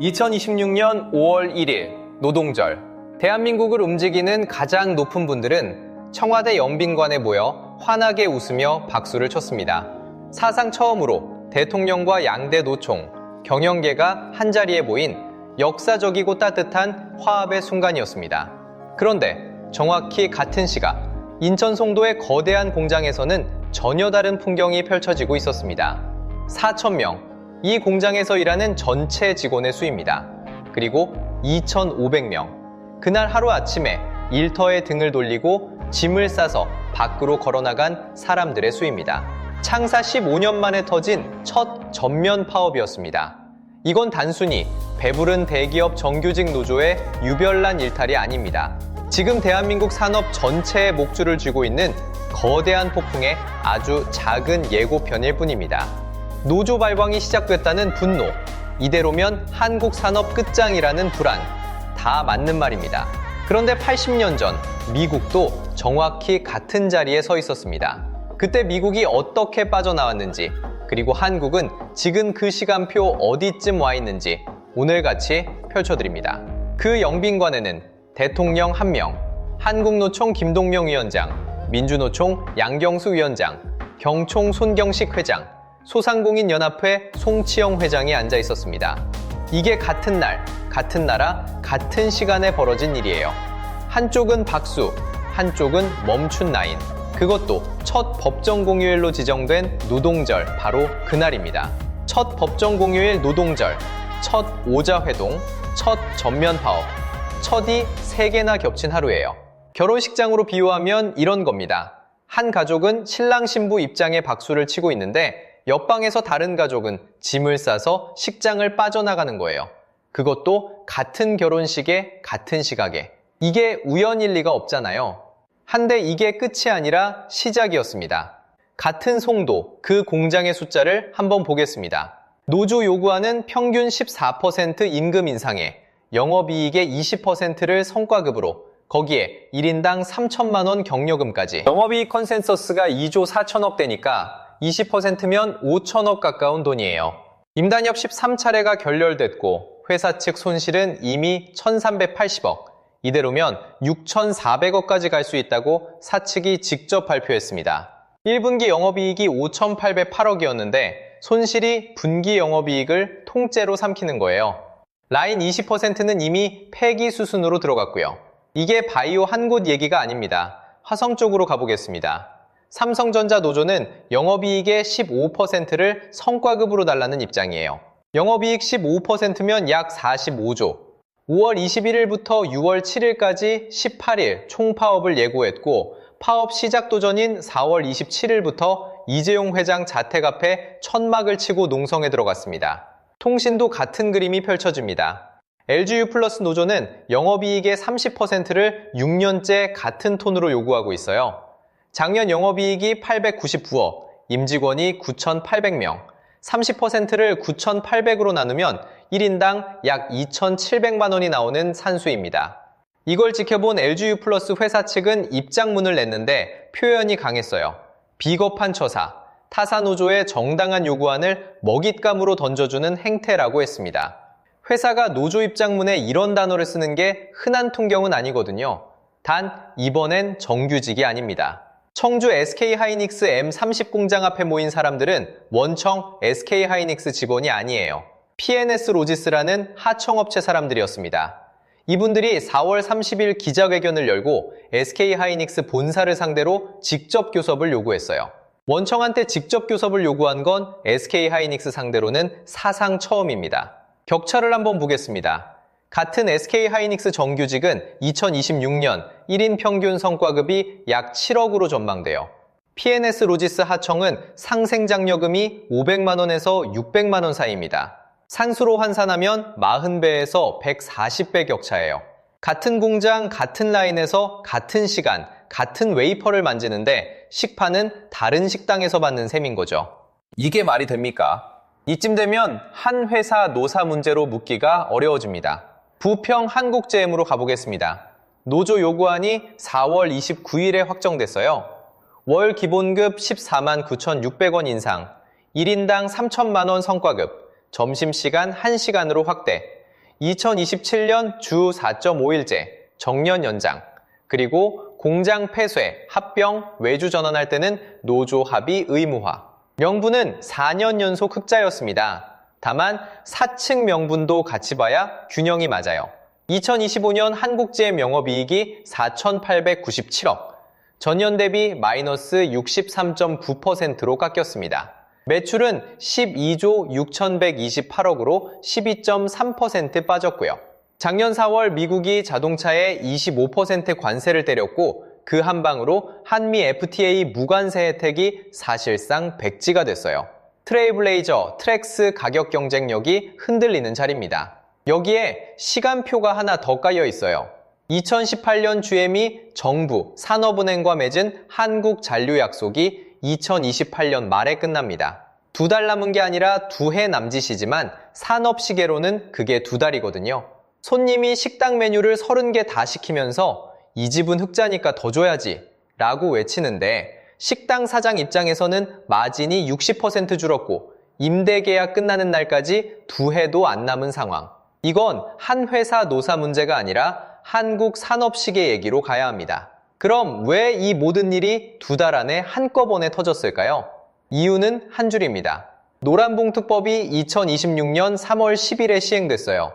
2026년 5월 1일 노동절. 대한민국을 움직이는 가장 높은 분들은 청와대 영빈관에 모여 환하게 웃으며 박수를 쳤습니다. 사상 처음으로 대통령과 양대 노총, 경영계가 한자리에 모인 역사적이고 따뜻한 화합의 순간이었습니다. 그런데 정확히 같은 시각 인천 송도의 거대한 공장에서는 전혀 다른 풍경이 펼쳐지고 있었습니다. 4,000명, 이 공장에서 일하는 전체 직원의 수입니다. 그리고 2,500명. 그날 하루아침에 일터에 등을 돌리고 짐을 싸서 밖으로 걸어나간 사람들의 수입니다. 창사 15년 만에 터진 첫 전면 파업이었습니다. 이건 단순히 배부른 대기업 정규직 노조의 유별난 일탈이 아닙니다. 지금 대한민국 산업 전체의 목줄을 쥐고 있는 거대한 폭풍의 아주 작은 예고편일 뿐입니다. 노조 발광이 시작됐다는 분노, 이대로면 한국 산업 끝장이라는 불안, 다 맞는 말입니다. 그런데 80년 전 미국도 정확히 같은 자리에 서 있었습니다. 그때 미국이 어떻게 빠져나왔는지, 그리고 한국은 지금 그 시간표 어디쯤 와 있는지 오늘같이 펼쳐드립니다. 그 영빈관에는 대통령 1명, 한국노총 김동명 위원장, 민주노총 양경수 위원장, 경총 손경식 회장, 소상공인연합회 송치영 회장이 앉아 있었습니다. 이게 같은 날, 같은 나라, 같은 시간에 벌어진 일이에요. 한쪽은 박수, 한쪽은 멈춘 라인. 그것도 첫 법정 공휴일로 지정된 노동절, 바로 그날입니다. 첫 법정 공휴일 노동절, 첫 오자회동, 첫 전면 파업, 첫이 3개나 겹친 하루예요. 결혼식장으로 비유하면 이런 겁니다. 한 가족은 신랑 신부 입장에 박수를 치고 있는데 옆방에서 다른 가족은 짐을 싸서 식장을 빠져나가는 거예요. 그것도 같은 결혼식에 같은 시각에. 이게 우연일 리가 없잖아요. 한데 이게 끝이 아니라 시작이었습니다. 같은 송도, 그 공장의 숫자를 한번 보겠습니다. 노조 요구하는 평균 14% 임금 인상에 영업이익의 20%를 성과급으로, 거기에 1인당 3천만 원 격려금까지. 영업이익 컨센서스가 2조 4천억 대니까 20%면 5천억 가까운 돈이에요. 임단협 13차례가 결렬됐고 회사 측 손실은 이미 1,380억, 이대로면 6,400억까지 갈 수 있다고 사측이 직접 발표했습니다. 1분기 영업이익이 5,808억이었는데 손실이 분기 영업이익을 통째로 삼키는 거예요. 라인 20%는 이미 폐기 수순으로 들어갔고요. 이게 바이오 한 곳 얘기가 아닙니다. 화성 쪽으로 가보겠습니다. 삼성전자 노조는 영업이익의 15%를 성과급으로 달라는 입장이에요. 영업이익 15%면 약 45조. 5월 21일부터 6월 7일까지 18일 총파업을 예고했고 파업 시작 도전인 4월 27일부터 이재용 회장 자택 앞에 천막을 치고 농성에 들어갔습니다. 통신도 같은 그림이 펼쳐집니다. LGU 플러스 노조는 영업이익의 30%를 6년째 같은 톤으로 요구하고 있어요. 작년 영업이익이 899억, 임직원이 9,800명, 30%를 9,800으로 나누면 1인당 약 2,700만 원이 나오는 산수입니다. 이걸 지켜본 LGU 플러스 회사 측은 입장문을 냈는데 표현이 강했어요. 비겁한 처사, 타사 노조의 정당한 요구안을 먹잇감으로 던져주는 행태라고 했습니다. 회사가 노조 입장문에 이런 단어를 쓰는 게 흔한 통경은 아니거든요. 단 이번엔 정규직이 아닙니다. 청주 SK하이닉스 M30 공장 앞에 모인 사람들은 원청 SK하이닉스 직원이 아니에요. PNS 로지스라는 하청업체 사람들이었습니다. 이분들이 4월 30일 기자회견을 열고 SK하이닉스 본사를 상대로 직접 교섭을 요구했어요. 원청한테 직접 교섭을 요구한 건 SK하이닉스 상대로는 사상 처음입니다. 격차를 한번 보겠습니다. 같은 SK하이닉스 정규직은 2026년 1인 평균 성과급이 약 7억으로 전망돼요. PNS 로지스 하청은 상생장려금이 500만 원에서 600만 원 사이입니다. 산수로 환산하면 40배에서 140배 격차예요. 같은 공장, 같은 라인에서 같은 시간, 같은 웨이퍼를 만지는데 식판은 다른 식당에서 받는 셈인 거죠. 이게 말이 됩니까? 이쯤 되면 한 회사 노사 문제로 묻기가 어려워집니다. 부평 한국제엠으로 가보겠습니다. 노조 요구안이 4월 29일에 확정됐어요. 월 기본급 14만 9,600원 인상, 1인당 3천만 원 성과급, 점심시간 1시간으로 확대, 2027년 주 4.5일제, 정년 연장, 그리고 공장 폐쇄, 합병, 외주 전환할 때는 노조 합의 의무화. 명분은 4년 연속 흑자였습니다. 다만 4층 명분도 같이 봐야 균형이 맞아요. 2025년 한국GM 영업이익이 4,897억, 전년 대비 마이너스 63.9%로 깎였습니다. 매출은 12조 6,128억으로 12.3% 빠졌고요. 작년 4월 미국이 자동차에 25% 관세를 때렸고 그 한 방으로 한미 FTA 무관세 혜택이 사실상 백지가 됐어요. 트레일블레이저, 트랙스 가격 경쟁력이 흔들리는 자리입니다. 여기에 시간표가 하나 더 깔려 있어요. 2018년 GM이 정부, 산업은행과 맺은 한국 잔류 약속이 2028년 말에 끝납니다. 2달 남은 게 아니라 2해 남짓이지만 산업시계로는 그게 2달이거든요. 손님이 식당 메뉴를 30개 다 시키면서 이 집은 흑자니까 더 줘야지 라고 외치는데 식당 사장 입장에서는 마진이 60% 줄었고 임대 계약 끝나는 날까지 2해도 안 남은 상황. 이건 한 회사 노사 문제가 아니라 한국 산업시계 얘기로 가야 합니다. 그럼 왜 이 모든 일이 2달 안에 한꺼번에 터졌을까요? 이유는 한 줄입니다. 노란봉투법이 2026년 3월 10일에 시행됐어요.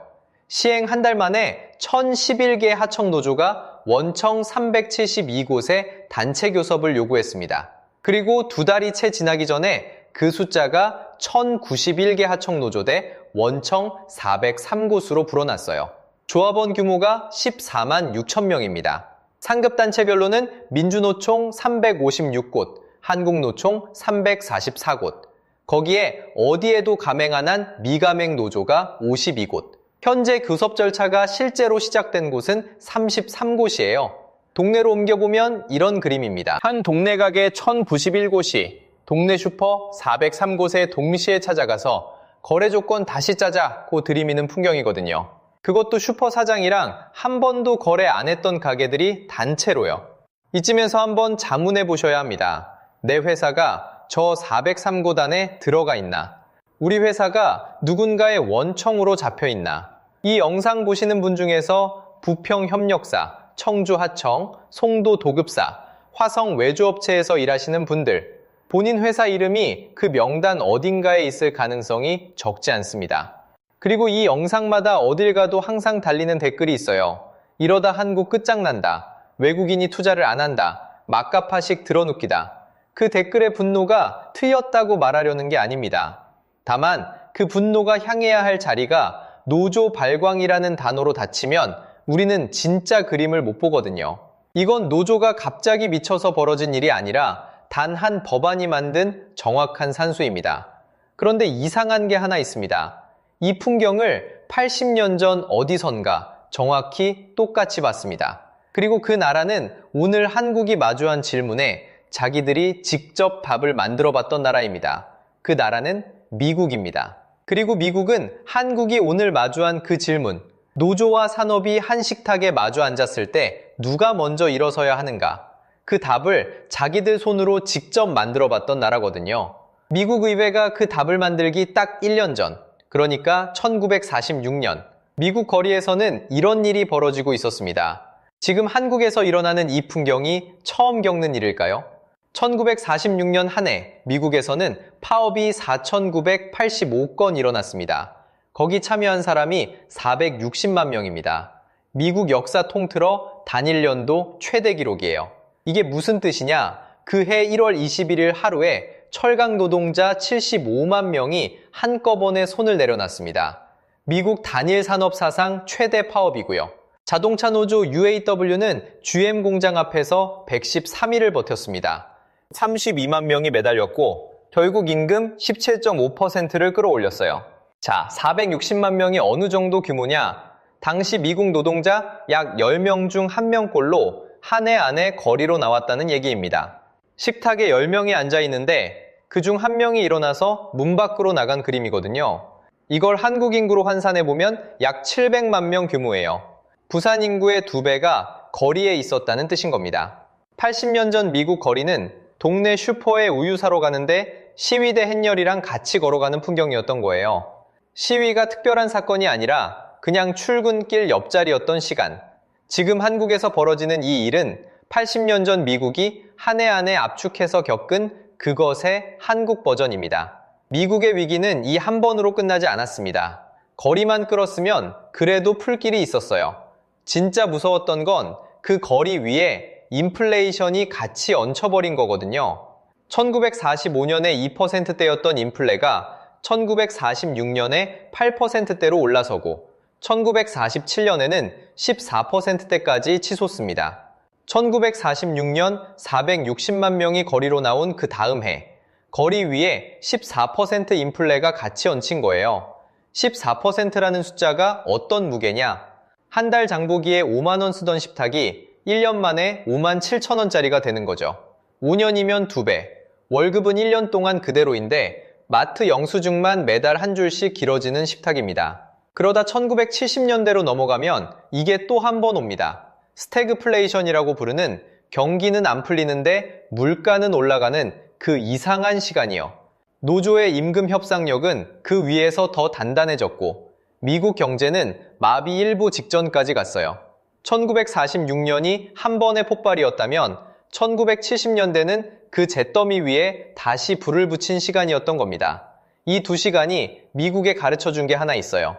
시행 한 달 만에 1011개 하청노조가 원청 372곳에 단체 교섭을 요구했습니다. 그리고 2달이 채 지나기 전에 그 숫자가 1091개 하청노조 대 원청 403곳으로 불어났어요. 조합원 규모가 14만 6천 명입니다. 상급단체별로는 민주노총 356곳, 한국노총 344곳, 거기에 어디에도 가맹 안 한 미가맹 노조가 52곳, 현재 교섭 절차가 실제로 시작된 곳은 33곳이에요. 동네로 옮겨보면 이런 그림입니다. 한 동네 가게 1091곳이 동네 슈퍼 403곳에 동시에 찾아가서 거래 조건 다시 짜자고 들이미는 풍경이거든요. 그것도 슈퍼 사장이랑 한 번도 거래 안 했던 가게들이 단체로요. 이쯤에서 한번 자문해 보셔야 합니다. 내 회사가 저 403곳 안에 들어가 있나? 우리 회사가 누군가의 원청으로 잡혀 있나? 이 영상 보시는 분 중에서 부평협력사, 청주하청, 송도 도급사, 화성 외주업체에서 일하시는 분들, 본인 회사 이름이 그 명단 어딘가에 있을 가능성이 적지 않습니다. 그리고 이 영상마다 어딜 가도 항상 달리는 댓글이 있어요. 이러다 한국 끝장난다. 외국인이 투자를 안 한다. 막가파식 들어눕기다. 그 댓글의 분노가 트였다고 말하려는 게 아닙니다. 다만 그 분노가 향해야 할 자리가 노조 발광이라는 단어로 닫히면 우리는 진짜 그림을 못 보거든요. 이건 노조가 갑자기 미쳐서 벌어진 일이 아니라 단 한 법안이 만든 정확한 산수입니다. 그런데 이상한 게 하나 있습니다. 이 풍경을 80년 전 어디선가 정확히 똑같이 봤습니다. 그리고 그 나라는 오늘 한국이 마주한 질문에 자기들이 직접 답을 만들어 봤던 나라입니다. 그 나라는 미국입니다. 그리고 미국은 한국이 오늘 마주한 그 질문, 노조와 산업이 한 식탁에 마주 앉았을 때 누가 먼저 일어서야 하는가? 그 답을 자기들 손으로 직접 만들어 봤던 나라거든요. 미국 의회가 그 답을 만들기 딱 1년 전, 그러니까 1946년, 미국 거리에서는 이런 일이 벌어지고 있었습니다. 지금 한국에서 일어나는 이 풍경이 처음 겪는 일일까요? 1946년 한 해 미국에서는 파업이 4,985건 일어났습니다. 거기 참여한 사람이 460만 명입니다. 미국 역사 통틀어 단일 연도 최대 기록이에요. 이게 무슨 뜻이냐? 그해 1월 21일 하루에 철강 노동자 75만 명이 한꺼번에 손을 내려놨습니다. 미국 단일 산업 사상 최대 파업이고요. 자동차 노조 UAW는 GM 공장 앞에서 113일을 버텼습니다. 32만 명이 매달렸고 결국 임금 17.5%를 끌어올렸어요. 자, 460만 명이 어느 정도 규모냐? 당시 미국 노동자 약 10명 중 1명꼴로 한 해 안에 거리로 나왔다는 얘기입니다. 식탁에 10명이 앉아 있는데 그중 1명이 일어나서 문 밖으로 나간 그림이거든요. 이걸 한국 인구로 환산해보면 약 700만 명 규모예요. 부산 인구의 2배가 거리에 있었다는 뜻인 겁니다. 80년 전 미국 거리는 동네 슈퍼에 우유 사러 가는데 시위대 햇열이랑 같이 걸어가는 풍경이었던 거예요. 시위가 특별한 사건이 아니라 그냥 출근길 옆자리였던 시간. 지금 한국에서 벌어지는 이 일은 80년 전 미국이 한 해 한 해 압축해서 겪은 그것의 한국 버전입니다. 미국의 위기는 이 한 번으로 끝나지 않았습니다. 거리만 끌었으면 그래도 풀 길이 있었어요. 진짜 무서웠던 건 그 거리 위에 인플레이션이 같이 얹혀버린 거거든요. 1945년에 2%대였던 인플레가 1946년에 8%대로 올라서고 1947년에는 14%대까지 치솟습니다. 1946년 460만 명이 거리로 나온 그 다음 해, 거리 위에 14% 인플레가 같이 얹힌 거예요. 14%라는 숫자가 어떤 무게냐? 한 달 장보기에 5만 원 쓰던 식탁이 1년 만에 5만 7천 원짜리가 되는 거죠. 5년이면 2배, 월급은 1년 동안 그대로인데 마트 영수증만 매달 한 줄씩 길어지는 식탁입니다. 그러다 1970년대로 넘어가면 이게 또 한 번 옵니다. 스태그플레이션이라고 부르는 경기는 안 풀리는데 물가는 올라가는 그 이상한 시간이요. 노조의 임금 협상력은 그 위에서 더 단단해졌고 미국 경제는 마비 일보 직전까지 갔어요. 1946년이 한 번의 폭발이었다면 1970년대는 그 잿더미 위에 다시 불을 붙인 시간이었던 겁니다. 이 두 시간이 미국에 가르쳐준 게 하나 있어요.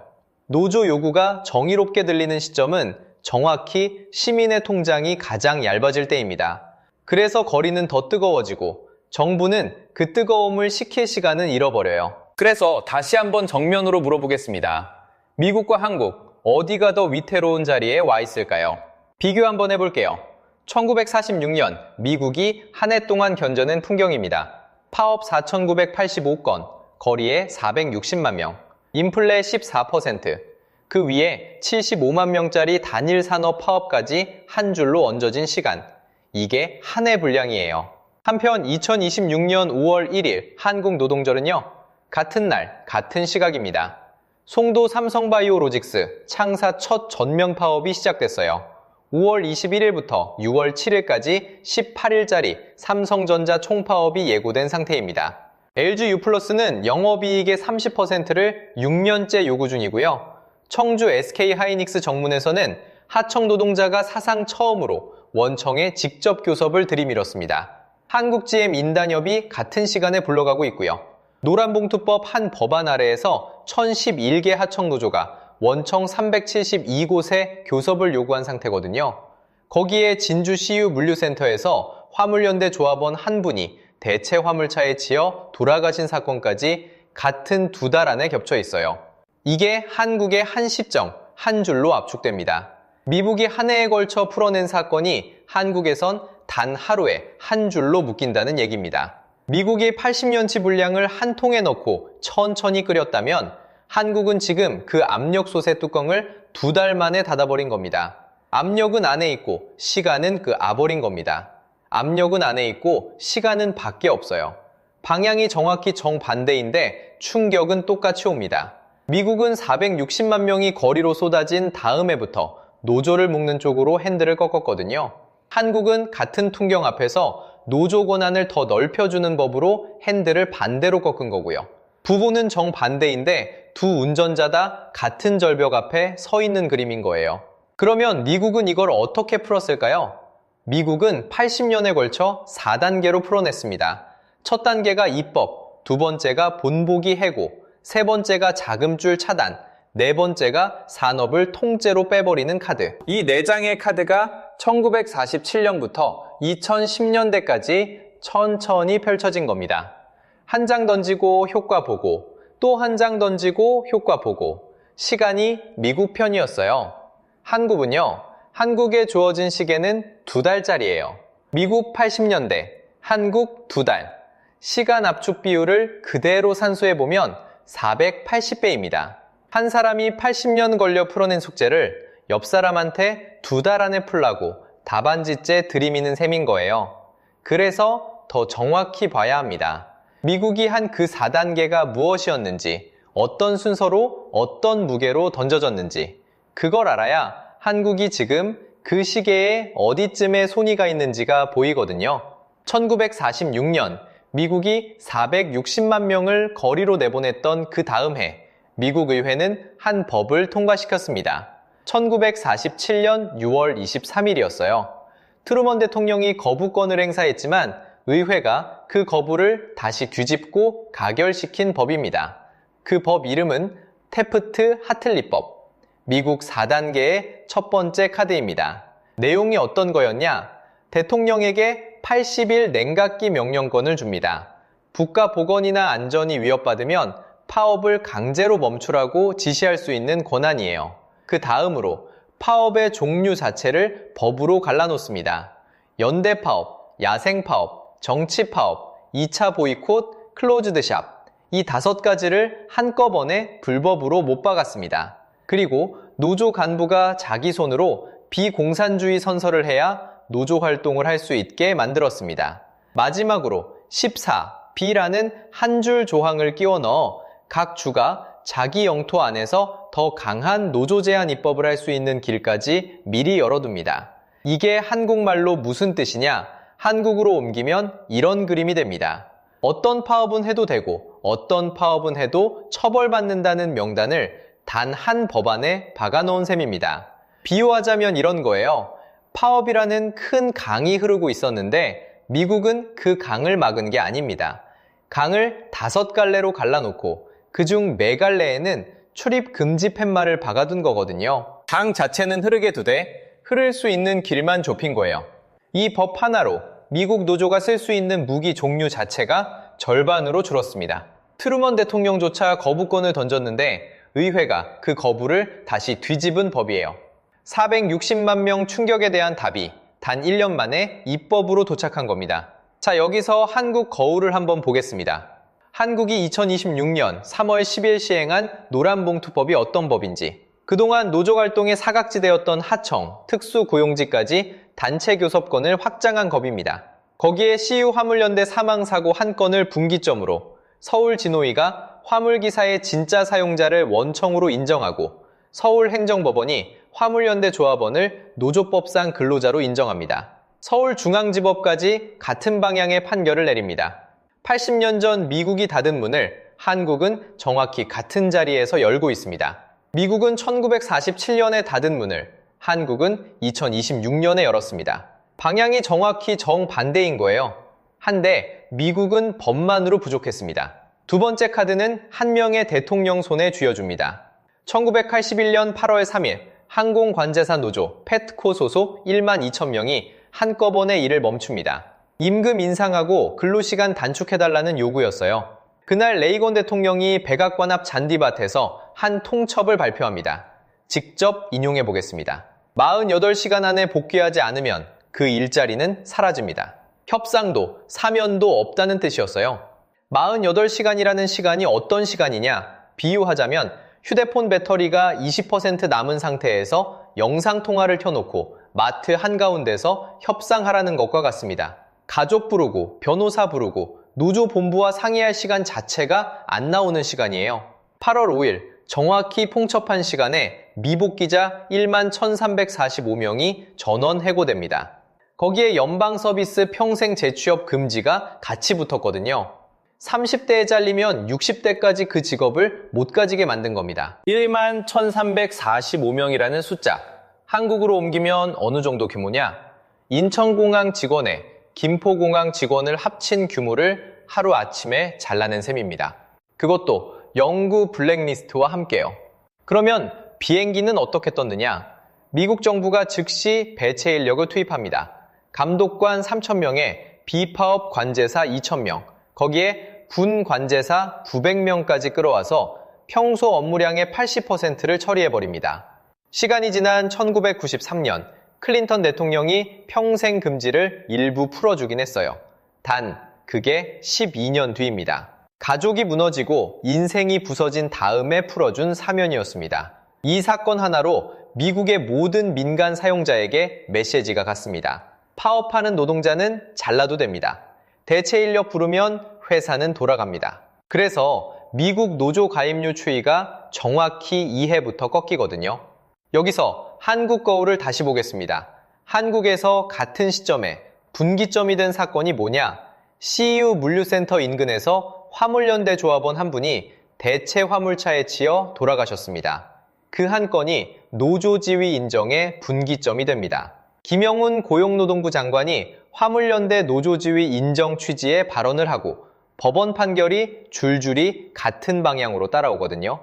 노조 요구가 정의롭게 들리는 시점은 정확히 시민의 통장이 가장 얇아질 때입니다. 그래서 거리는 더 뜨거워지고 정부는 그 뜨거움을 식힐 시간은 잃어버려요. 그래서 다시 한번 정면으로 물어보겠습니다. 미국과 한국, 어디가 더 위태로운 자리에 와 있을까요? 비교 한번 해볼게요. 1946년 미국이 한 해 동안 견뎌낸 풍경입니다. 파업 4,985건, 거리에 460만 명, 인플레 14%, 그 위에 75만 명짜리 단일 산업 파업까지 한 줄로 얹어진 시간. 이게 한 해 분량이에요. 한편 2026년 5월 1일 한국 노동절은요, 같은 날, 같은 시각입니다. 송도 삼성바이오로직스 창사 첫 전면 파업이 시작됐어요. 5월 21일부터 6월 7일까지 18일짜리 삼성전자 총파업이 예고된 상태입니다. LG U+는 영업이익의 30%를 6년째 요구 중이고요. 청주 SK하이닉스 정문에서는 하청 노동자가 사상 처음으로 원청에 직접 교섭을 들이밀었습니다. 한국GM 인단협이 같은 시간에 불러가고 있고요. 노란봉투법 한 법안 아래에서 1011개 하청노조가 원청 372곳에 교섭을 요구한 상태거든요. 거기에 진주 CU 물류센터에서 화물연대 조합원 한 분이 대체 화물차에 치여 돌아가신 사건까지 같은 두 달 안에 겹쳐 있어요. 이게 한국의 한 시점, 한 줄로 압축됩니다. 미국이 한 해에 걸쳐 풀어낸 사건이 한국에선 단 하루에 한 줄로 묶인다는 얘기입니다. 미국이 80년치 분량을 한 통에 넣고 천천히 끓였다면 한국은 지금 그 압력솥의 뚜껑을 2달 만에 닫아버린 겁니다. 압력은 안에 있고 시간은 그 아버린 겁니다. 압력은 안에 있고 시간은 밖에 없어요. 방향이 정확히 정반대인데 충격은 똑같이 옵니다. 미국은 460만 명이 거리로 쏟아진 다음 해부터 노조를 묶는 쪽으로 핸들을 꺾었거든요. 한국은 같은 풍경 앞에서 노조 권한을 더 넓혀주는 법으로 핸들을 반대로 꺾은 거고요. 부부는 정반대인데 두 운전자 다 같은 절벽 앞에 서 있는 그림인 거예요. 그러면 미국은 이걸 어떻게 풀었을까요? 미국은 80년에 걸쳐 4단계로 풀어냈습니다. 첫 단계가 입법, 두 번째가 본보기 해고, 세 번째가 자금줄 차단, 네 번째가 산업을 통째로 빼버리는 카드. 이 네 장의 카드가 1947년부터 2010년대까지 천천히 펼쳐진 겁니다. 한 장 던지고 효과 보고, 또 한 장 던지고 효과 보고, 시간이 미국 편이었어요. 한국은요, 한국에 주어진 시계는 2달짜리예요. 미국 80년대, 한국 2달. 시간 압축 비율을 그대로 산수해보면 480배입니다. 한 사람이 80년 걸려 풀어낸 숙제를 옆 사람한테 2달 안에 풀라고 답안지째 들이미는 셈인 거예요. 그래서 더 정확히 봐야 합니다. 미국이 한 그 4단계가 무엇이었는지, 어떤 순서로 어떤 무게로 던져졌는지, 그걸 알아야 한국이 지금 그 시계에 어디쯤에 손이 가 있는지가 보이거든요. 1946년 미국이 460만 명을 거리로 내보냈던 그 다음 해, 미국 의회는 한 법을 통과시켰습니다. 1947년 6월 23일이었어요. 트루먼 대통령이 거부권을 행사했지만 의회가 그 거부를 다시 뒤집고 가결시킨 법입니다. 그 법 이름은 태프트-하틀리법. 미국 4단계의 첫 번째 카드입니다. 내용이 어떤 거였냐? 대통령에게 80일 냉각기 명령권을 줍니다. 국가 보건이나 안전이 위협받으면 파업을 강제로 멈추라고 지시할 수 있는 권한이에요. 그 다음으로 파업의 종류 자체를 법으로 갈라놓습니다. 연대 파업, 야생 파업, 정치 파업, 2차 보이콧, 클로즈드 샵. 이 5가지를 한꺼번에 불법으로 못 박았습니다. 그리고 노조 간부가 자기 손으로 비공산주의 선서를 해야 노조 활동을 할 수 있게 만들었습니다. 마지막으로 14B라는 한 줄 조항을 끼워 넣어 각 주가 자기 영토 안에서 더 강한 노조 제한 입법을 할 수 있는 길까지 미리 열어둡니다. 이게 한국말로 무슨 뜻이냐? 한국으로 옮기면 이런 그림이 됩니다. 어떤 파업은 해도 되고 어떤 파업은 해도 처벌받는다는 명단을 단 한 법안에 박아놓은 셈입니다. 비유하자면 이런 거예요. 파업이라는 큰 강이 흐르고 있었는데 미국은 그 강을 막은 게 아닙니다. 강을 5갈래로 갈라놓고 그중 4갈래에는 출입 금지 팻말을 박아둔 거거든요. 강 자체는 흐르게 두되 흐를 수 있는 길만 좁힌 거예요. 이 법 하나로 미국 노조가 쓸 수 있는 무기 종류 자체가 절반으로 줄었습니다. 트루먼 대통령조차 거부권을 던졌는데 의회가 그 거부를 다시 뒤집은 법이에요. 460만 명 충격에 대한 답이 단 1년 만에 입법으로 도착한 겁니다. 자, 여기서 한국 거울을 한번 보겠습니다. 한국이 2026년 3월 10일 시행한 노란봉투법이 어떤 법인지, 그동안 노조활동의 사각지대였던 하청, 특수고용직까지 단체 교섭권을 확장한 법입니다. 거기에 CU 화물연대 사망사고 한 건을 분기점으로 서울진호위가 화물기사의 진짜 사용자를 원청으로 인정하고 서울행정법원이 화물연대 조합원을 노조법상 근로자로 인정합니다. 서울중앙지법까지 같은 방향의 판결을 내립니다. 80년 전 미국이 닫은 문을 한국은 정확히 같은 자리에서 열고 있습니다. 미국은 1947년에 닫은 문을 한국은 2026년에 열었습니다. 방향이 정확히 정반대인 거예요. 한데 미국은 법만으로 부족했습니다. 두 번째 카드는 한 명의 대통령 손에 쥐어줍니다. 1981년 8월 3일 항공관제사 노조 펫코 소속 1만 2천 명이 한꺼번에 일을 멈춥니다. 임금 인상하고 근로시간 단축해달라는 요구였어요. 그날 레이건 대통령이 백악관 앞 잔디밭에서 한 통첩을 발표합니다. 직접 인용해 보겠습니다. 48시간 안에 복귀하지 않으면 그 일자리는 사라집니다. 협상도 사면도 없다는 뜻이었어요. 48시간이라는 시간이 어떤 시간이냐? 비유하자면 휴대폰 배터리가 20% 남은 상태에서 영상통화를 켜놓고 마트 한가운데서 협상하라는 것과 같습니다. 가족 부르고 변호사 부르고 노조 본부와 상의할 시간 자체가 안 나오는 시간이에요. 8월 5일 정확히 봉첩한 시간에 미복귀자 1만 1345명이 전원 해고됩니다. 거기에 연방 서비스 평생 재취업 금지가 같이 붙었거든요. 30대에 잘리면 60대까지 그 직업을 못 가지게 만든 겁니다. 1만 1345명이라는 숫자, 한국으로 옮기면 어느 정도 규모냐? 인천공항 직원에 김포공항 직원을 합친 규모를 하루아침에 잘라낸 셈입니다. 그것도 영구 블랙리스트와 함께요. 그러면 비행기는 어떻게 떴느냐? 미국 정부가 즉시 배체 인력을 투입합니다. 감독관 3,000명에 비파업 관제사 2,000명, 거기에 군 관제사 900명까지 끌어와서 평소 업무량의 80%를 처리해버립니다. 시간이 지난 1993년 클린턴 대통령이 평생 금지를 일부 풀어주긴 했어요. 단 그게 12년 뒤입니다. 가족이 무너지고 인생이 부서진 다음에 풀어준 사면이었습니다. 이 사건 하나로 미국의 모든 민간 사용자에게 메시지가 갔습니다. 파업하는 노동자는 잘라도 됩니다. 대체 인력 부르면 회사는 돌아갑니다. 그래서 미국 노조 가입률 추이가 정확히 2해부터 꺾이거든요. 여기서 한국 거울을 다시 보겠습니다. 한국에서 같은 시점에 분기점이 된 사건이 뭐냐? CU 물류센터 인근에서 화물연대 조합원 한 분이 대체 화물차에 치여 돌아가셨습니다. 그 한 건이 노조지위 인정의 분기점이 됩니다. 김영훈 고용노동부 장관이 화물연대 노조지위 인정 취지의 발언을 하고 법원 판결이 줄줄이 같은 방향으로 따라오거든요.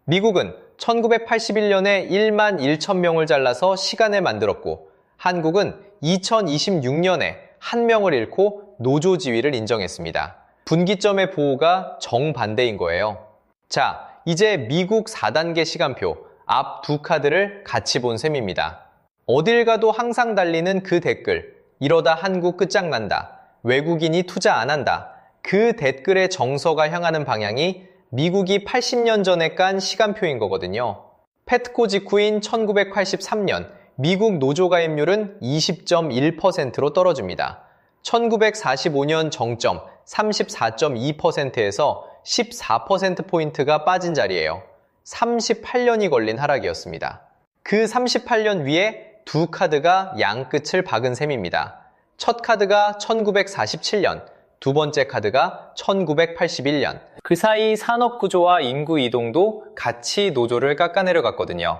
미국은 1981년에 1만 1,000명을 잘라서 시간을 만들었고 한국은 2026년에 1명을 잃고 노조지위를 인정했습니다. 분기점의 보호가 정반대인 거예요. 자, 이제 미국 4단계 시간표 앞 두 카드를 같이 본 셈입니다. 어딜 가도 항상 달리는 그 댓글, 이러다 한국 끝장난다, 외국인이 투자 안 한다, 그 댓글의 정서가 향하는 방향이 미국이 80년 전에 깐 시간표인 거거든요. 펫코 직후인 1983년 미국 노조 가입률은 20.1%로 떨어집니다. 1945년 정점 34.2%에서 14%포인트가 빠진 자리예요. 38년이 걸린 하락이었습니다. 그 38년 위에 두 카드가 양끝을 박은 셈입니다. 첫 카드가 1947년, 두 번째 카드가 1981년. 그 사이 산업구조와 인구 이동도 같이 노조를 깎아내려갔거든요.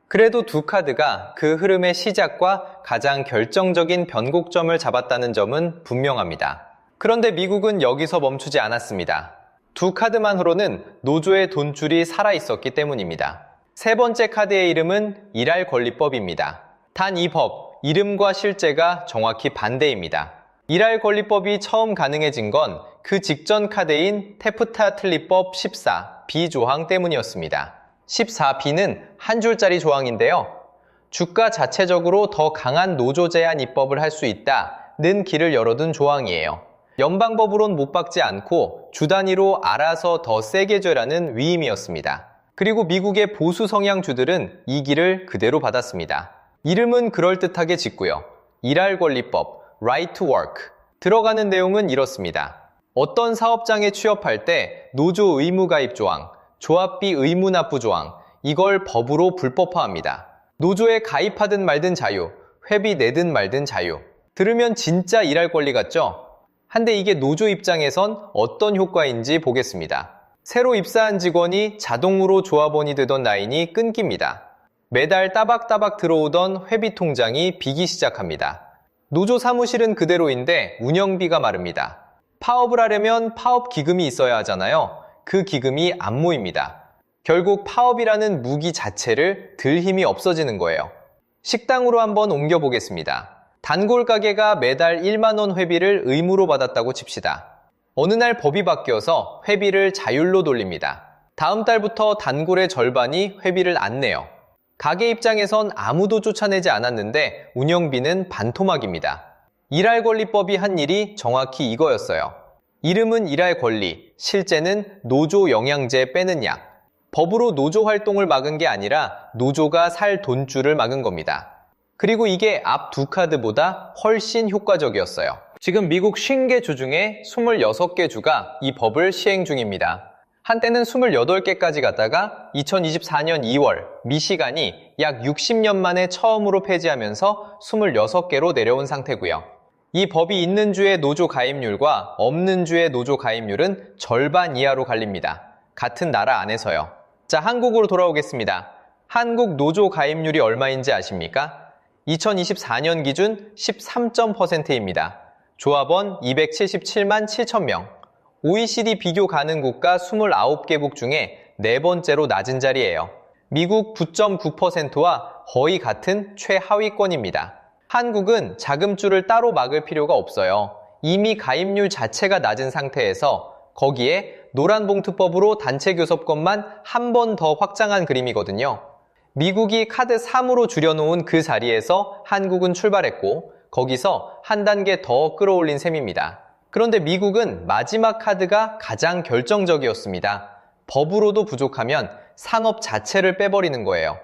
그래도 두 카드가 그 흐름의 시작과 가장 결정적인 변곡점을 잡았다는 점은 분명합니다. 그런데 미국은 여기서 멈추지 않았습니다. 두 카드만으로는 노조의 돈줄이 살아있었기 때문입니다. 세 번째 카드의 이름은 일할 권리법입니다. 단 이 법, 이름과 실제가 정확히 반대입니다. 일할 권리법이 처음 가능해진 건 그 직전 카드인 테프타-틀리법 14B 조항 때문이었습니다. 14B는 한 줄짜리 조항인데요. 주가 자체적으로 더 강한 노조 제한 입법을 할 수 있다는 길을 열어둔 조항이에요. 연방법으론 못 박지 않고 주 단위로 알아서 더 세게 줘라는 위임이었습니다. 그리고 미국의 보수 성향주들은 이 길을 그대로 받았습니다. 이름은 그럴듯하게 짓고요. 일할 권리법, Right to Work. 들어가는 내용은 이렇습니다. 어떤 사업장에 취업할 때 노조 의무 가입 조항, 조합비 의무 납부 조항, 이걸 법으로 불법화합니다. 노조에 가입하든 말든 자유, 회비 내든 말든 자유. 들으면 진짜 일할 권리 같죠? 한데 이게 노조 입장에선 어떤 효과인지 보겠습니다. 새로 입사한 직원이 자동으로 조합원이 되던 라인이 끊깁니다. 매달 따박따박 들어오던 회비 통장이 비기 시작합니다. 노조 사무실은 그대로인데 운영비가 마릅니다. 파업을 하려면 파업 기금이 있어야 하잖아요. 그 기금이 안 모입니다. 결국 파업이라는 무기 자체를 들 힘이 없어지는 거예요. 식당으로 한번 옮겨보겠습니다. 단골 가게가 매달 1만 원 회비를 의무로 받았다고 칩시다. 어느 날 법이 바뀌어서 회비를 자율로 돌립니다. 다음 달부터 단골의 절반이 회비를 안 내요. 가게 입장에선 아무도 쫓아내지 않았는데 운영비는 반토막입니다. 일할 권리법이 한 일이 정확히 이거였어요. 이름은 일할 권리, 실제는 노조 영양제 빼는 약. 법으로 노조 활동을 막은 게 아니라 노조가 살 돈줄을 막은 겁니다. 그리고 이게 앞 두 카드보다 훨씬 효과적이었어요. 지금 미국 50개 주 중에 26개 주가 이 법을 시행 중입니다. 한때는 28개까지 갔다가 2024년 2월 미시간이 약 60년 만에 처음으로 폐지하면서 26개로 내려온 상태고요. 이 법이 있는 주의 노조 가입률과 없는 주의 노조 가입률은 절반 이하로 갈립니다. 같은 나라 안에서요. 자, 한국으로 돌아오겠습니다. 한국 노조 가입률이 얼마인지 아십니까? 2024년 기준 13.%입니다. 조합원 277만 7천 명. OECD 비교 가능 국가 29개국 중에 네 번째로 낮은 자리예요. 미국 9.9%와 거의 같은 최하위권입니다. 한국은 자금줄을 따로 막을 필요가 없어요. 이미 가입률 자체가 낮은 상태에서 거기에 노란봉투법으로 단체 교섭권만 한 번 더 확장한 그림이거든요. 미국이 카드 3으로 줄여놓은 그 자리에서 한국은 출발했고 거기서 한 단계 더 끌어올린 셈입니다. 그런데 미국은 마지막 카드가 가장 결정적이었습니다. 법으로도 부족하면 산업 자체를 빼버리는 거예요.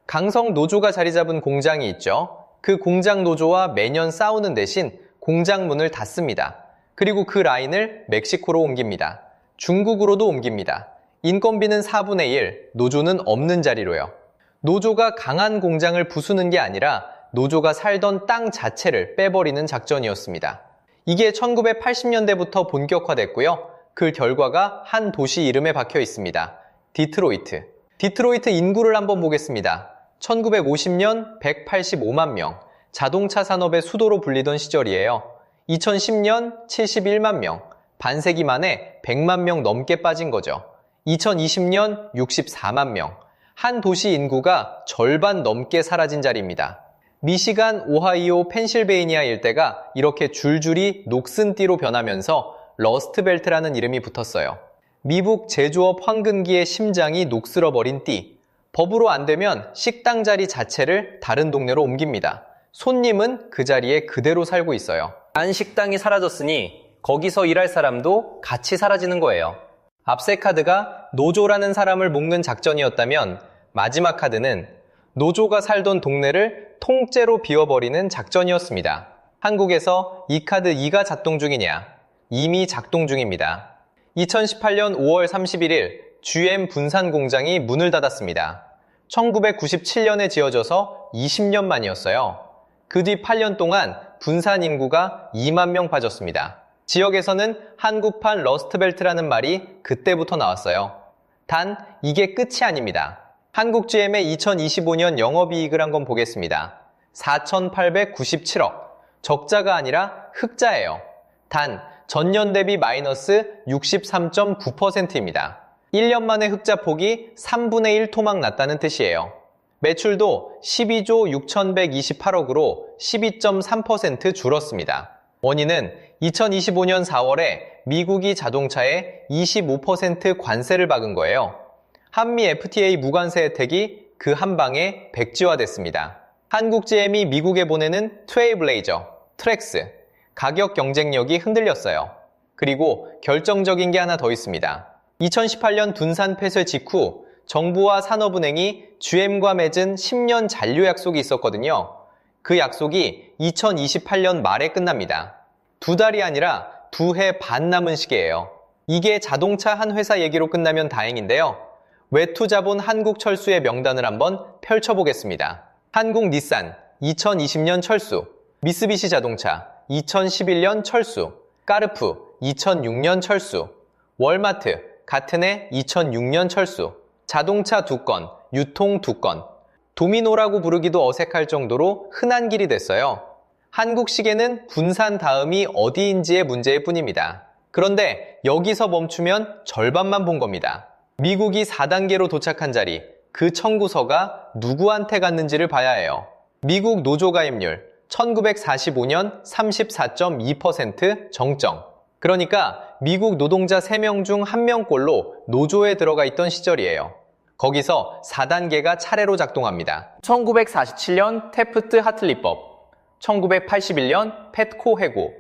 강성 노조가 자리 잡은 공장이 있죠. 그 공장 노조와 매년 싸우는 대신 공장 문을 닫습니다. 그리고 그 라인을 멕시코로 옮깁니다. 중국으로도 옮깁니다. 인건비는 4분의 1, 노조는 없는 자리로요. 노조가 강한 공장을 부수는 게 아니라 노조가 살던 땅 자체를 빼버리는 작전이었습니다. 이게 1980년대부터 본격화됐고요. 그 결과가 한 도시 이름에 박혀 있습니다. 디트로이트. 디트로이트 인구를 한번 보겠습니다. 1950년 185만 명, 자동차 산업의 수도로 불리던 시절이에요. 2010년 71만 명, 반세기 만에 100만 명 넘게 빠진 거죠. 2020년 64만 명, 한 도시 인구가 절반 넘게 사라진 자리입니다. 미시간, 오하이오, 펜실베이니아 일대가 이렇게 줄줄이 녹슨띠로 변하면서 러스트벨트라는 이름이 붙었어요. 미국 제조업 황금기의 심장이 녹슬어버린 띠. 법으로 안 되면 식당 자리 자체를 다른 동네로 옮깁니다. 손님은 그 자리에 그대로 살고 있어요. 한 식당이 사라졌으니 거기서 일할 사람도 같이 사라지는 거예요. 앞세 카드가 노조라는 사람을 묶는 작전이었다면 마지막 카드는 노조가 살던 동네를 통째로 비워버리는 작전이었습니다. 한국에서 이 카드 2가 작동 중이냐? 이미 작동 중입니다. 2018년 5월 31일 GM 분산 공장이 문을 닫았습니다. 1997년에 지어져서 20년 만이었어요. 그 뒤 8년 동안 분산 인구가 2만 명 빠졌습니다. 지역에서는 한국판 러스트벨트라는 말이 그때부터 나왔어요. 단 이게 끝이 아닙니다. 한국 GM의 2025년 영업이익을 한번 보겠습니다. 4,897억. 적자가 아니라 흑자예요. 단 전년 대비 마이너스 63.9%입니다. 1년 만에 흑자 폭이 3분의 1 토막 났다는 뜻이에요. 매출도 12조 6,128억으로 12.3% 줄었습니다. 원인은 2025년 4월에 미국이 자동차에 25% 관세를 박은 거예요. 한미 FTA 무관세 혜택이 그 한 방에 백지화됐습니다. 한국 GM이 미국에 보내는 트레일블레이저, 트랙스, 가격 경쟁력이 흔들렸어요. 그리고 결정적인 게 하나 더 있습니다. 2018년 둔산 폐쇄 직후 정부와 산업은행이 GM과 맺은 10년 잔류 약속이 있었거든요. 그 약속이 2028년 말에 끝납니다. 2달이 아니라 2해 반 남은 시기예요. 이게 자동차 한 회사 얘기로 끝나면 다행인데요. 외투 자본 한국철수의 명단을 한번 펼쳐보겠습니다. 한국닛산 2020년 철수, 미쓰비시 자동차 2011년 철수, 까르푸 2006년 철수, 월마트 같은 해 2006년 철수, 자동차 2건, 유통 2건, 도미노라고 부르기도 어색할 정도로 흔한 길이 됐어요. 한국 시계는 분산 다음이 어디인지의 문제일 뿐입니다. 그런데 여기서 멈추면 절반만 본 겁니다. 미국이 4단계로 도착한 자리, 그 청구서가 누구한테 갔는지를 봐야 해요. 미국 노조 가입률 1945년 34.2% 정정. 그러니까 미국 노동자 3명 중 1명꼴로 노조에 들어가 있던 시절이에요. 거기서 4단계가 차례로 작동합니다. 1947년 태프트 하틀리법, 1981년 펫코 해고,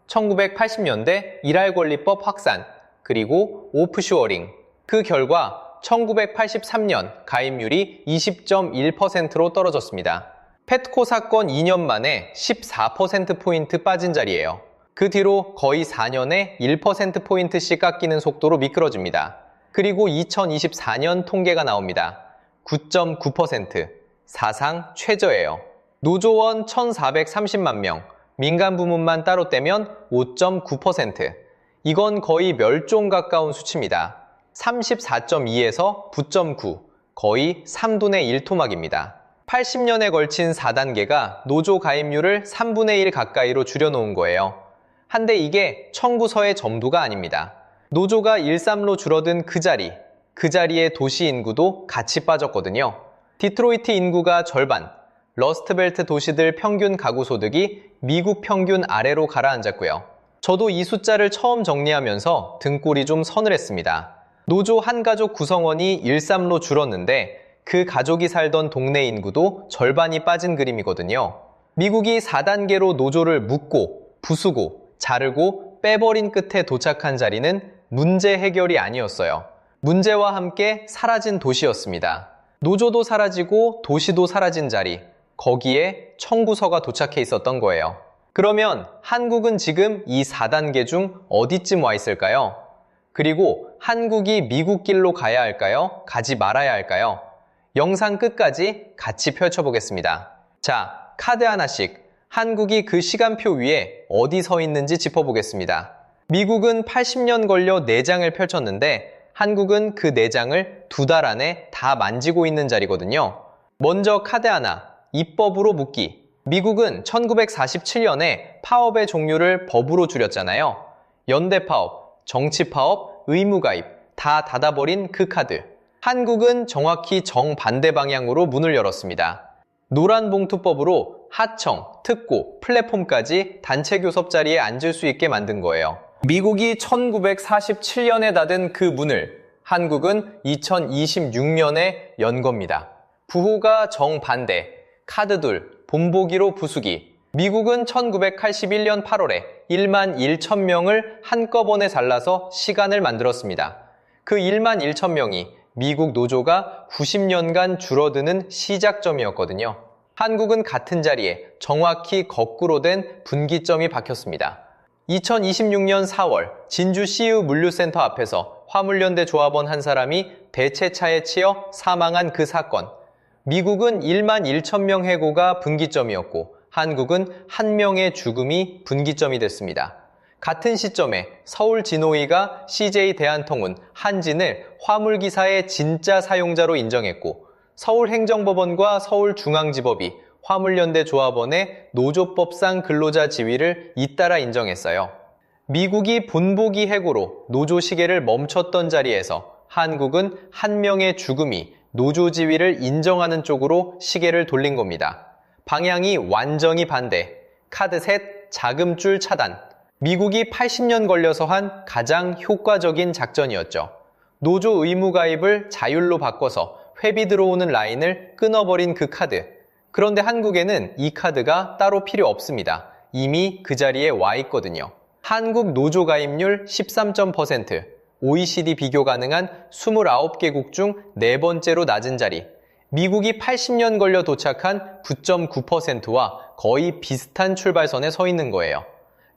1980년대 일할 권리법 확산, 그리고 오프쇼어링. 그 결과 1983년 가입률이 20.1%로 떨어졌습니다. 펫코 사건 2년 만에 14%포인트 빠진 자리예요. 그 뒤로 거의 4년에 1%포인트씩 깎이는 속도로 미끄러집니다. 그리고 2024년 통계가 나옵니다. 9.9%, 사상 최저예요. 노조원 1,430만 명, 민간 부문만 따로 떼면 5.9%. 이건 거의 멸종 가까운 수치입니다. 34.2에서 9.9, 거의 3분의 1 토막입니다. 80년에 걸친 4단계가 노조 가입률을 3분의 1 가까이로 줄여놓은 거예요. 한데 이게 청구서의 전부가 아닙니다. 노조가 1.3로 줄어든 그 자리에 도시 인구도 같이 빠졌거든요. 디트로이트 인구가 절반, 러스트벨트 도시들 평균 가구 소득이 미국 평균 아래로 가라앉았고요. 저도 이 숫자를 처음 정리하면서 등골이 좀 서늘했습니다. 노조 한 가족 구성원이 1.3로 줄었는데 그 가족이 살던 동네 인구도 절반이 빠진 그림이거든요. 미국이 4단계로 노조를 묶고, 부수고, 자르고, 빼버린 끝에 도착한 자리는 문제 해결이 아니었어요. 문제와 함께 사라진 도시였습니다. 노조도 사라지고 도시도 사라진 자리, 거기에 청구서가 도착해 있었던 거예요. 그러면 한국은 지금 이 4단계 중 어디쯤 와 있을까요? 그리고 한국이 미국 길로 가야 할까요? 가지 말아야 할까요? 영상 끝까지 같이 펼쳐보겠습니다. 자, 카드 하나씩 한국이 그 시간표 위에 어디 서 있는지 짚어보겠습니다. 미국은 80년 걸려 내장을 펼쳤는데 한국은 그 4장을 2달 안에 다 만지고 있는 자리거든요. 먼저 카드 하나, 입법으로 묶기. 미국은 1947년에 파업의 종류를 법으로 줄였잖아요. 연대파업, 정치파업, 의무가입 다 닫아버린 그 카드. 한국은 정확히 정반대 방향으로 문을 열었습니다. 노란봉투법으로 하청, 특고, 플랫폼까지 단체 교섭 자리에 앉을 수 있게 만든 거예요. 미국이 1947년에 닫은 그 문을 한국은 2026년에 연 겁니다. 부호가 정반대, 카드둘, 본보기로 부수기. 미국은 1981년 8월에 1만 1천 명을 한꺼번에 잘라서 시간을 만들었습니다. 그 1만 1천 명이 미국 노조가 90년간 줄어드는 시작점이었거든요. 한국은 같은 자리에 정확히 거꾸로 된 분기점이 박혔습니다. 2026년 4월 진주 CU 물류센터 앞에서 화물연대 조합원 한 사람이 대체차에 치여 사망한 그 사건. 미국은 1만 1천 명 해고가 분기점이었고 한국은 1명의 죽음이 분기점이 됐습니다. 같은 시점에 서울 진호위가 CJ 대한통운, 한진을 화물기사의 진짜 사용자로 인정했고 서울행정법원과 서울중앙지법이 화물연대 조합원의 노조법상 근로자 지위를 잇따라 인정했어요. 미국이 본보기 해고로 노조 시계를 멈췄던 자리에서 한국은 1명의 죽음이 노조 지위를 인정하는 쪽으로 시계를 돌린 겁니다. 방향이 완전히 반대. 카드 셋, 자금줄 차단. 미국이 80년 걸려서 한 가장 효과적인 작전이었죠. 노조 의무 가입을 자율로 바꿔서 회비 들어오는 라인을 끊어버린 그 카드. 그런데 한국에는 이 카드가 따로 필요 없습니다. 이미 그 자리에 와 있거든요. 한국 노조 가입률 13%, OECD 비교 가능한 29개국 중 4번째로 낮은 자리. 미국이 80년 걸려 도착한 9.9%와 거의 비슷한 출발선에 서 있는 거예요.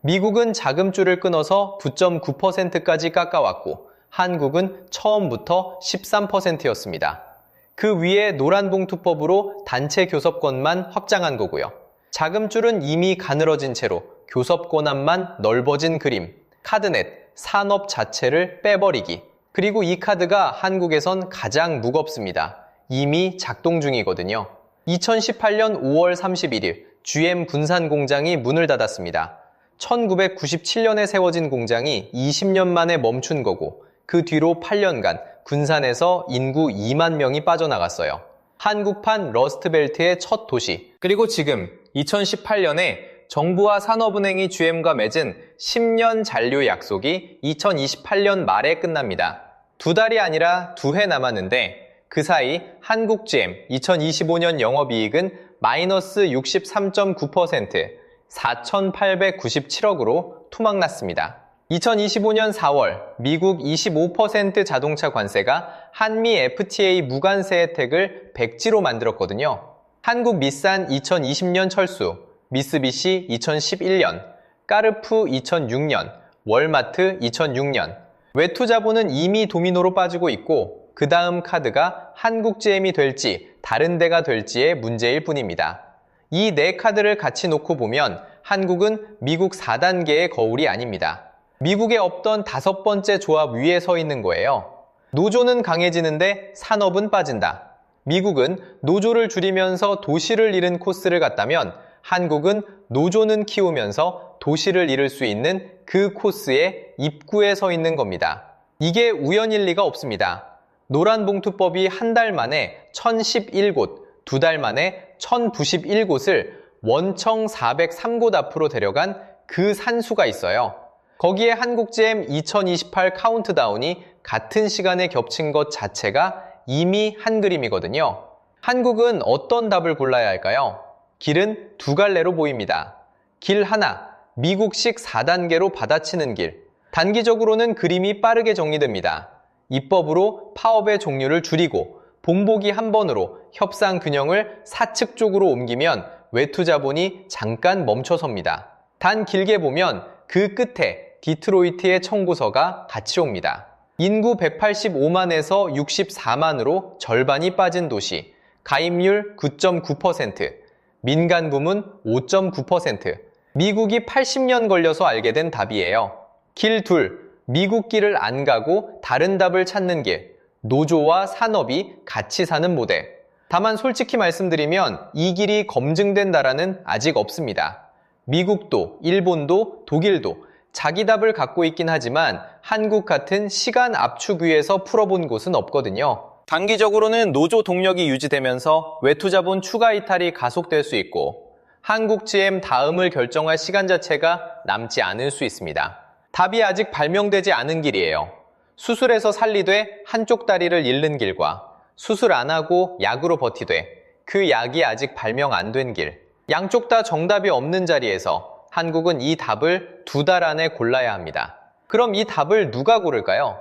미국은 자금줄을 끊어서 9.9%까지 깎아왔고 한국은 처음부터 13%였습니다. 그 위에 노란봉투법으로 단체 교섭권만 확장한 거고요. 자금줄은 이미 가늘어진 채로 교섭 권한만 넓어진 그림, 카드넷, 산업 자체를 빼버리기. 그리고 이 카드가 한국에선 가장 무겁습니다. 이미 작동 중이거든요. 2018년 5월 31일 GM 군산 공장이 문을 닫았습니다. 1997년에 세워진 공장이 20년 만에 멈춘 거고 그 뒤로 8년간 군산에서 인구 2만 명이 빠져나갔어요. 한국판 러스트벨트의 첫 도시. 그리고 지금 2018년에 정부와 산업은행이 GM과 맺은 10년 잔류 약속이 2028년 말에 끝납니다. 2달이 아니라 2해 남았는데 그 사이 한국 GM 2025년 영업이익은 마이너스 63.9%, 4,897억으로 투막났습니다. 2025년 4월 미국 25% 자동차 관세가 한미 FTA 무관세 혜택을 백지로 만들었거든요. 한국 닛산 2020년 철수, 미쓰비시 2011년, 까르푸 2006년, 월마트 2006년. 외투 자본은 이미 도미노로 빠지고 있고 그 다음 카드가 한국 GM이 될지 다른 데가 될지의 문제일 뿐입니다. 이 4카드를 같이 놓고 보면 한국은 미국 4단계의 거울이 아닙니다. 미국에 없던 5번째 조합 위에 서 있는 거예요. 노조는 강해지는데 산업은 빠진다. 미국은 노조를 줄이면서 도시를 잃은 코스를 갔다면 한국은 노조는 키우면서 도시를 잃을 수 있는 그 코스의 입구에 서 있는 겁니다. 이게 우연일 리가 없습니다. 노란봉투법이 한 달 만에 1011곳, 2달 만에 1091곳을 원청 403곳 앞으로 데려간 그 산수가 있어요. 거기에 한국GM 2028 카운트다운이 같은 시간에 겹친 것 자체가 이미 한 그림이거든요. 한국은 어떤 답을 골라야 할까요? 길은 2갈래로 보입니다. 길 하나, 미국식 4단계로 받아치는 길. 단기적으로는 그림이 빠르게 정리됩니다. 입법으로 파업의 종류를 줄이고 본보기 한 번으로 협상 균형을 사측 쪽으로 옮기면 외투 자본이 잠깐 멈춰섭니다. 단 길게 보면 그 끝에 디트로이트의 청구서가 같이 옵니다. 인구 185만에서 64만으로 절반이 빠진 도시, 가입률 9.9%, 민간 부문 5.9%, 미국이 80년 걸려서 알게 된 답이에요. 길 둘, 미국 길을 안 가고 다른 답을 찾는 길, 노조와 산업이 같이 사는 모델. 다만 솔직히 말씀드리면 이 길이 검증된 나라는 아직 없습니다. 미국도, 일본도, 독일도 자기 답을 갖고 있긴 하지만 한국 같은 시간 압축 위에서 풀어본 곳은 없거든요. 단기적으로는 노조 동력이 유지되면서 외투자본 추가 이탈이 가속될 수 있고 한국 GM 다음을 결정할 시간 자체가 남지 않을 수 있습니다. 답이 아직 발명되지 않은 길이에요. 수술해서 살리되 한쪽 다리를 잃는 길과 수술 안 하고 약으로 버티되 그 약이 아직 발명 안 된 길. 양쪽 다 정답이 없는 자리에서 한국은 이 답을 2달 안에 골라야 합니다. 그럼 이 답을 누가 고를까요?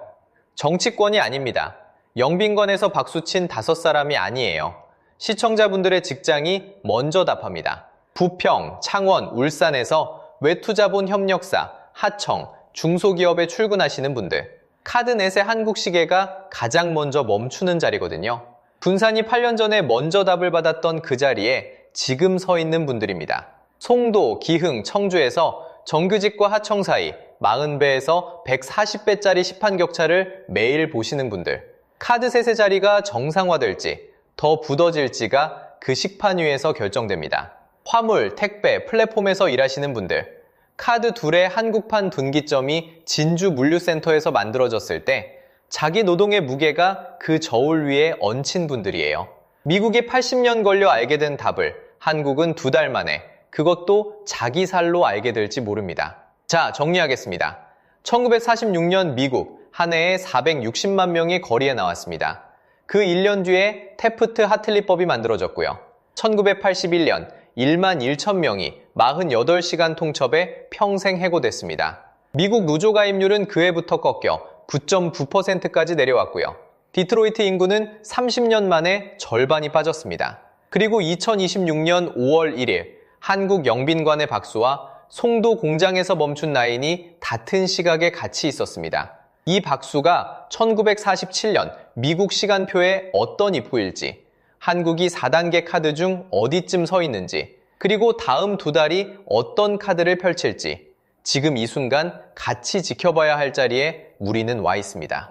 정치권이 아닙니다. 영빈관에서 박수친 5사람이 아니에요. 시청자분들의 직장이 먼저 답합니다. 부평, 창원, 울산에서 외투자본 협력사, 하청, 중소기업에 출근하시는 분들. 카드넷의 한국 시계가 가장 먼저 멈추는 자리거든요. 분산이 8년 전에 먼저 답을 받았던 그 자리에 지금 서 있는 분들입니다. 송도, 기흥, 청주에서 정규직과 하청 사이 40배에서 140배짜리 시판 격차를 매일 보시는 분들. 카드셋의 자리가 정상화될지 더 굳어질지가 그 식판 위에서 결정됩니다. 화물, 택배, 플랫폼에서 일하시는 분들. 카드 둘의 한국판 분기점이 진주 물류센터에서 만들어졌을 때 자기 노동의 무게가 그 저울 위에 얹힌 분들이에요. 미국이 80년 걸려 알게 된 답을 한국은 2달 만에, 그것도 자기 살로 알게 될지 모릅니다. 자, 정리하겠습니다. 1946년 미국 한 해에 460만 명이 거리에 나왔습니다. 그 1년 뒤에 테프트 하틀리법이 만들어졌고요. 1981년 1만 1천 명이 48시간 통첩에 평생 해고됐습니다. 미국 노조 가입률은 그 해부터 꺾여 9.9%까지 내려왔고요. 디트로이트 인구는 30년 만에 절반이 빠졌습니다. 그리고 2026년 5월 1일 한국 영빈관의 박수와 송도 공장에서 멈춘 라인이 같은 시각에 같이 있었습니다. 이 박수가 1947년 미국 시간표에 어떤 입구일지, 한국이 4단계 카드 중 어디쯤 서 있는지, 그리고 다음 2달이 어떤 카드를 펼칠지 지금 이 순간 같이 지켜봐야 할 자리에 우리는 와 있습니다.